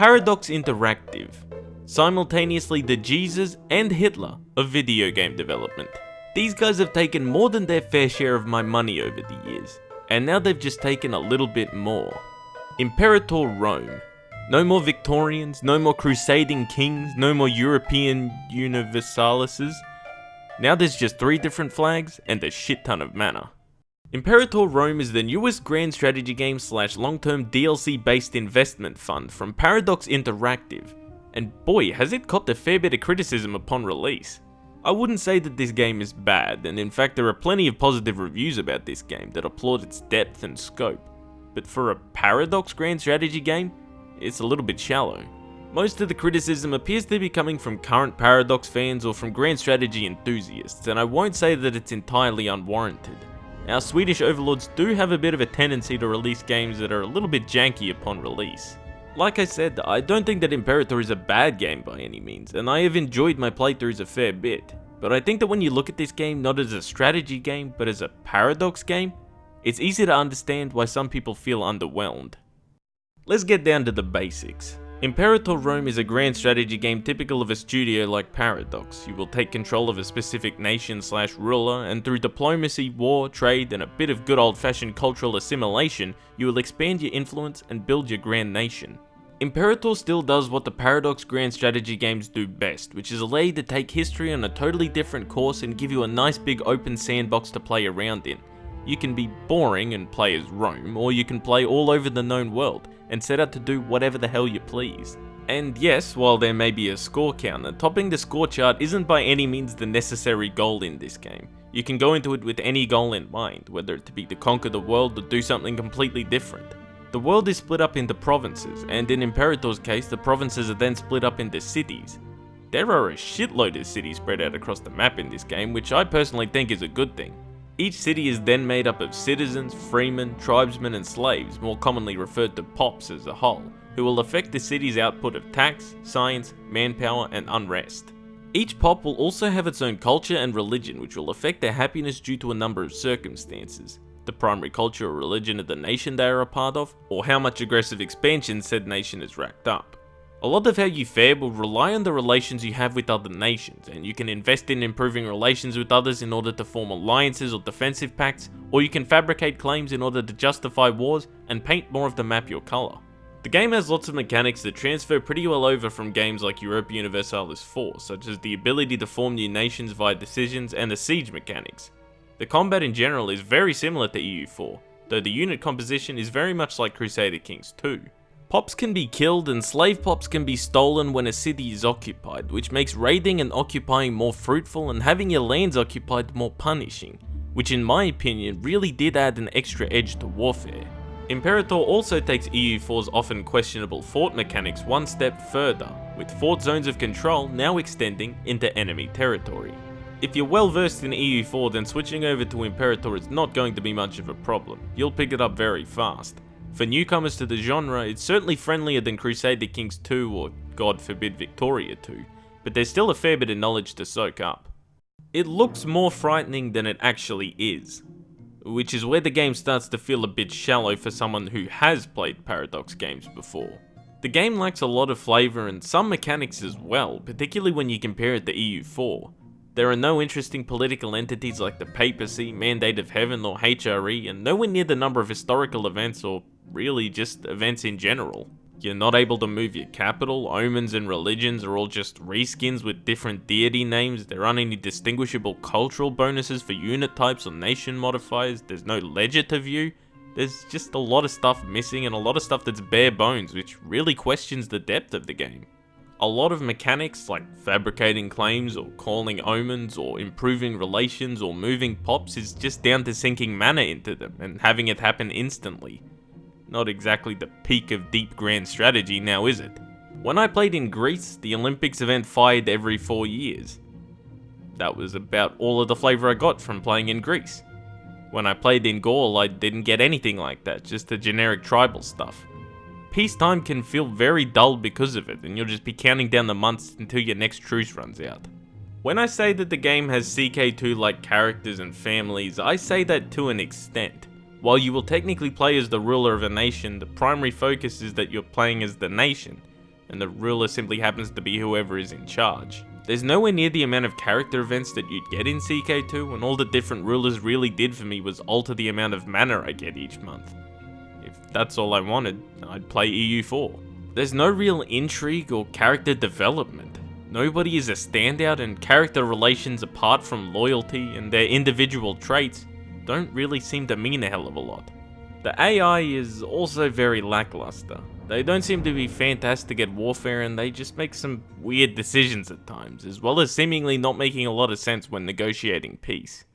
Paradox Interactive, simultaneously the Jesus and Hitler of video game development. These guys have taken more than their fair share of my money over the years, and now they've just taken a little bit more. Imperator Rome. No more Victorians, no more crusading kings, no more European universalists. Now there's just 3 different flags and a shit ton of mana. Imperator Rome is the newest grand strategy game / long-term DLC based investment fund from Paradox Interactive, and boy has it copped a fair bit of criticism upon release. I wouldn't say that this game is bad, and in fact there are plenty of positive reviews about this game that applaud its depth and scope, but for a Paradox grand strategy game, it's a little bit shallow. Most of the criticism appears to be coming from current Paradox fans or from grand strategy enthusiasts, and I won't say that it's entirely unwarranted. Our Swedish overlords do have a bit of a tendency to release games that are a little bit janky upon release. Like I said, I don't think that Imperator is a bad game by any means, and I have enjoyed my playthroughs a fair bit, but I think that when you look at this game not as a strategy game, but as a Paradox game, it's easy to understand why some people feel underwhelmed. Let's get down to the basics. Imperator Rome is a grand strategy game typical of a studio like Paradox. You will take control of a specific nation / ruler, and through diplomacy, war, trade, and a bit of good old-fashioned cultural assimilation, you will expand your influence and build your grand nation. Imperator still does what the Paradox grand strategy games do best, which is allow you to take history on a totally different course and give you a nice big open sandbox to play around in. You can be boring and play as Rome, or you can play all over the known world and set out to do whatever the hell you please. And yes, while there may be a score counter, topping the score chart isn't by any means the necessary goal in this game. You can go into it with any goal in mind, whether it be to conquer the world or do something completely different. The world is split up into provinces, and in Imperator's case, the provinces are then split up into cities. There are a shitload of cities spread out across the map in this game, which I personally think is a good thing. Each city is then made up of citizens, freemen, tribesmen and slaves, more commonly referred to pops as a whole, who will affect the city's output of tax, science, manpower and unrest. Each pop will also have its own culture and religion, which will affect their happiness due to a number of circumstances. The primary culture or religion of the nation they are a part of, or how much aggressive expansion said nation has racked up. A lot of how you fare will rely on the relations you have with other nations, and you can invest in improving relations with others in order to form alliances or defensive pacts, or you can fabricate claims in order to justify wars and paint more of the map your colour. The game has lots of mechanics that transfer pretty well over from games like Europa Universalis 4, such as the ability to form new nations via decisions and the siege mechanics. The combat in general is very similar to EU4, though the unit composition is very much like Crusader Kings 2. Pops can be killed and slave pops can be stolen when a city is occupied, which makes raiding and occupying more fruitful and having your lands occupied more punishing, which in my opinion really did add an extra edge to warfare. Imperator also takes EU4's often questionable fort mechanics one step further, with fort zones of control now extending into enemy territory. If you're well versed in EU4, then switching over to Imperator is not going to be much of a problem, you'll pick it up very fast. For newcomers to the genre, it's certainly friendlier than Crusader Kings 2 or, God forbid, Victoria 2, but there's still a fair bit of knowledge to soak up. It looks more frightening than it actually is, which is where the game starts to feel a bit shallow for someone who has played Paradox games before. The game lacks a lot of flavour and some mechanics as well, particularly when you compare it to EU4. There are no interesting political entities like the Papacy, Mandate of Heaven or HRE, and nowhere near the number of historical events or really just events in general. You're not able to move your capital, omens and religions are all just reskins with different deity names, there aren't any distinguishable cultural bonuses for unit types or nation modifiers, there's no ledger to view, there's just a lot of stuff missing and a lot of stuff that's bare bones, which really questions the depth of the game. A lot of mechanics like fabricating claims or calling omens or improving relations or moving pops is just down to sinking mana into them and having it happen instantly. Not exactly the peak of deep grand strategy now, is it? When I played in Greece, the Olympics event fired every 4 years. That was about all of the flavour I got from playing in Greece. When I played in Gaul, I didn't get anything like that, just the generic tribal stuff. Peacetime can feel very dull because of it, and you'll just be counting down the months until your next truce runs out. When I say that the game has CK2-like characters and families, I say that to an extent. While you will technically play as the ruler of a nation, the primary focus is that you're playing as the nation. and the ruler simply happens to be whoever is in charge. There's nowhere near the amount of character events that you'd get in CK2, and all the different rulers really did for me was alter the amount of mana I get each month. If that's all I wanted, I'd play EU4. There's no real intrigue or character development. Nobody is a standout, and character relations apart from loyalty and their individual traits don't really seem to mean a hell of a lot. The AI is also very lackluster. They don't seem to be fantastic at warfare, and they just make some weird decisions at times, as well as seemingly not making a lot of sense when negotiating peace.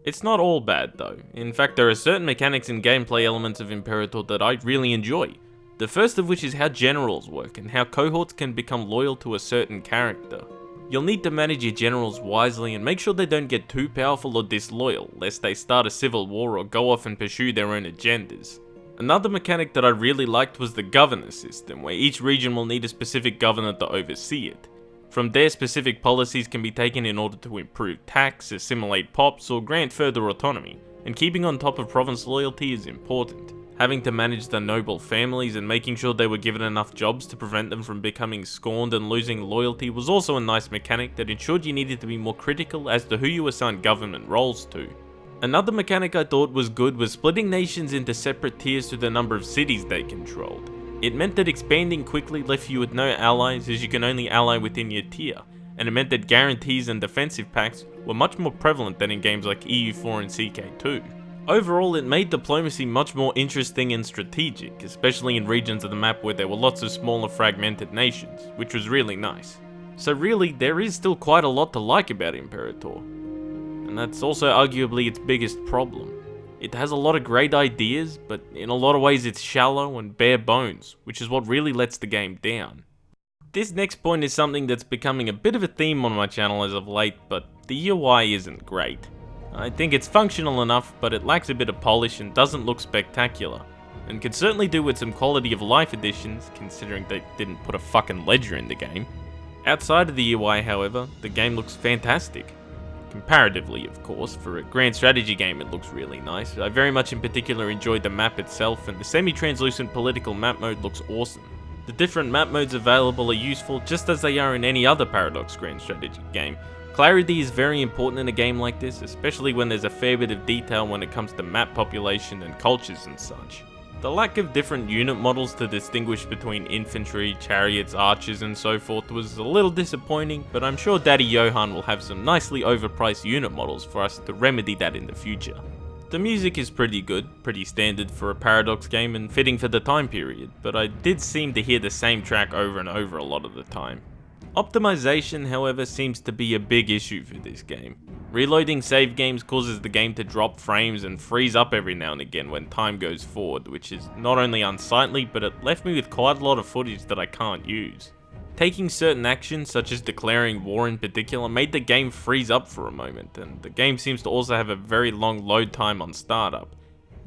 It's not all bad though. In fact, there are certain mechanics and gameplay elements of Imperator that I really enjoy. The first of which is how generals work, and how cohorts can become loyal to a certain character. You'll need to manage your generals wisely and make sure they don't get too powerful or disloyal, lest they start a civil war or go off and pursue their own agendas. Another mechanic that I really liked was the governor system, where each region will need a specific governor to oversee it. From there, specific policies can be taken in order to improve tax, assimilate pops, or grant further autonomy, and keeping on top of province loyalty is important. Having to manage the noble families and making sure they were given enough jobs to prevent them from becoming scorned and losing loyalty was also a nice mechanic that ensured you needed to be more critical as to who you assigned government roles to. Another mechanic I thought was good was splitting nations into separate tiers to the number of cities they controlled. It meant that expanding quickly left you with no allies, as you can only ally within your tier, and it meant that guarantees and defensive pacts were much more prevalent than in games like EU4 and CK2. Overall, it made diplomacy much more interesting and strategic, especially in regions of the map where there were lots of smaller fragmented nations, which was really nice. So really, there is still quite a lot to like about Imperator, and that's also arguably its biggest problem. It has a lot of great ideas, but in a lot of ways it's shallow and bare bones, which is what really lets the game down. This next point is something that's becoming a bit of a theme on my channel as of late, but the UI isn't great. I think it's functional enough, but it lacks a bit of polish and doesn't look spectacular, and could certainly do with some quality of life additions, considering they didn't put a fucking ledger in the game. Outside of the UI, however, the game looks fantastic. Comparatively, of course, for a grand strategy game it looks really nice. I very much in particular enjoyed the map itself, and the semi-translucent political map mode looks awesome. The different map modes available are useful just as they are in any other Paradox grand strategy game. Clarity is very important in a game like this, especially when there's a fair bit of detail when it comes to map population and cultures and such. The lack of different unit models to distinguish between infantry, chariots, archers and so forth was a little disappointing, but I'm sure Daddy Johan will have some nicely overpriced unit models for us to remedy that in the future. The music is pretty good, pretty standard for a Paradox game and fitting for the time period, but I did seem to hear the same track over and over a lot of the time. Optimization, however, seems to be a big issue for this game. Reloading save games causes the game to drop frames and freeze up every now and again when time goes forward, which is not only unsightly, but it left me with quite a lot of footage that I can't use. Taking certain actions, such as declaring war in particular, made the game freeze up for a moment, and the game seems to also have a very long load time on startup.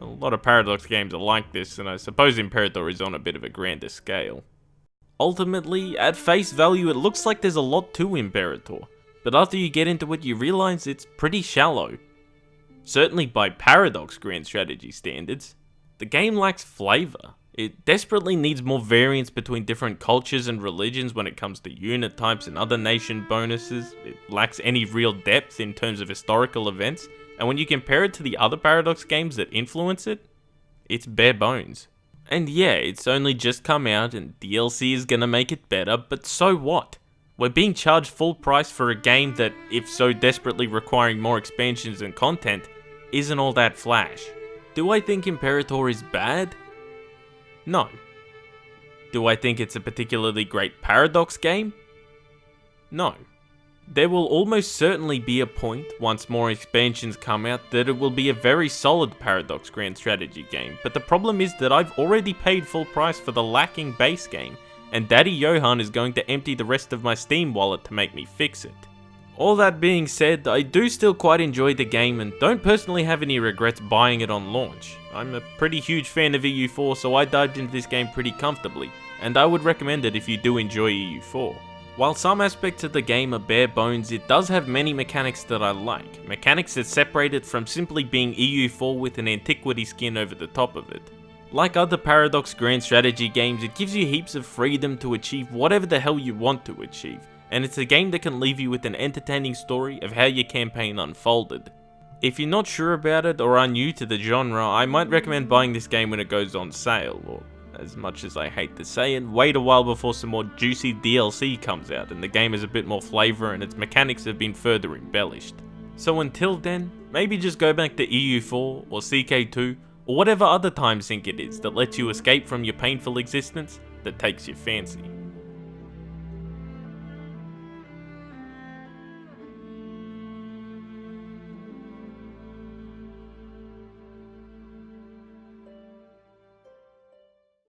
A lot of Paradox games are like this, and I suppose Imperator is on a bit of a grander scale. Ultimately, at face value, it looks like there's a lot to Imperator, but after you get into it you realise it's pretty shallow. Certainly by Paradox grand strategy standards. The game lacks flavour. It desperately needs more variance between different cultures and religions when it comes to unit types and other nation bonuses. It lacks any real depth in terms of historical events, and when you compare it to the other Paradox games that influence it, it's bare bones. And yeah, it's only just come out and DLC is gonna make it better, but so what? We're being charged full price for a game that, if so desperately requiring more expansions and content, isn't all that flash. Do I think Imperator is bad? No. Do I think it's a particularly great Paradox game? No. There will almost certainly be a point, once more expansions come out, that it will be a very solid Paradox grand strategy game, but the problem is that I've already paid full price for the lacking base game, and Daddy Johan is going to empty the rest of my Steam wallet to make me fix it. All that being said, I do still quite enjoy the game and don't personally have any regrets buying it on launch. I'm a pretty huge fan of EU4, so I dived into this game pretty comfortably, and I would recommend it if you do enjoy EU4. While some aspects of the game are bare bones, it does have many mechanics that I like. Mechanics that separate it from simply being EU4 with an antiquity skin over the top of it. Like other Paradox grand strategy games, it gives you heaps of freedom to achieve whatever the hell you want to achieve, and it's a game that can leave you with an entertaining story of how your campaign unfolded. If you're not sure about it or are new to the genre, I might recommend buying this game when it goes on sale, or as much as I hate to say it, wait a while before some more juicy DLC comes out and the game has a bit more flavour and its mechanics have been further embellished. So until then, maybe just go back to EU4 or CK2 or whatever other time sink it is that lets you escape from your painful existence that takes your fancy.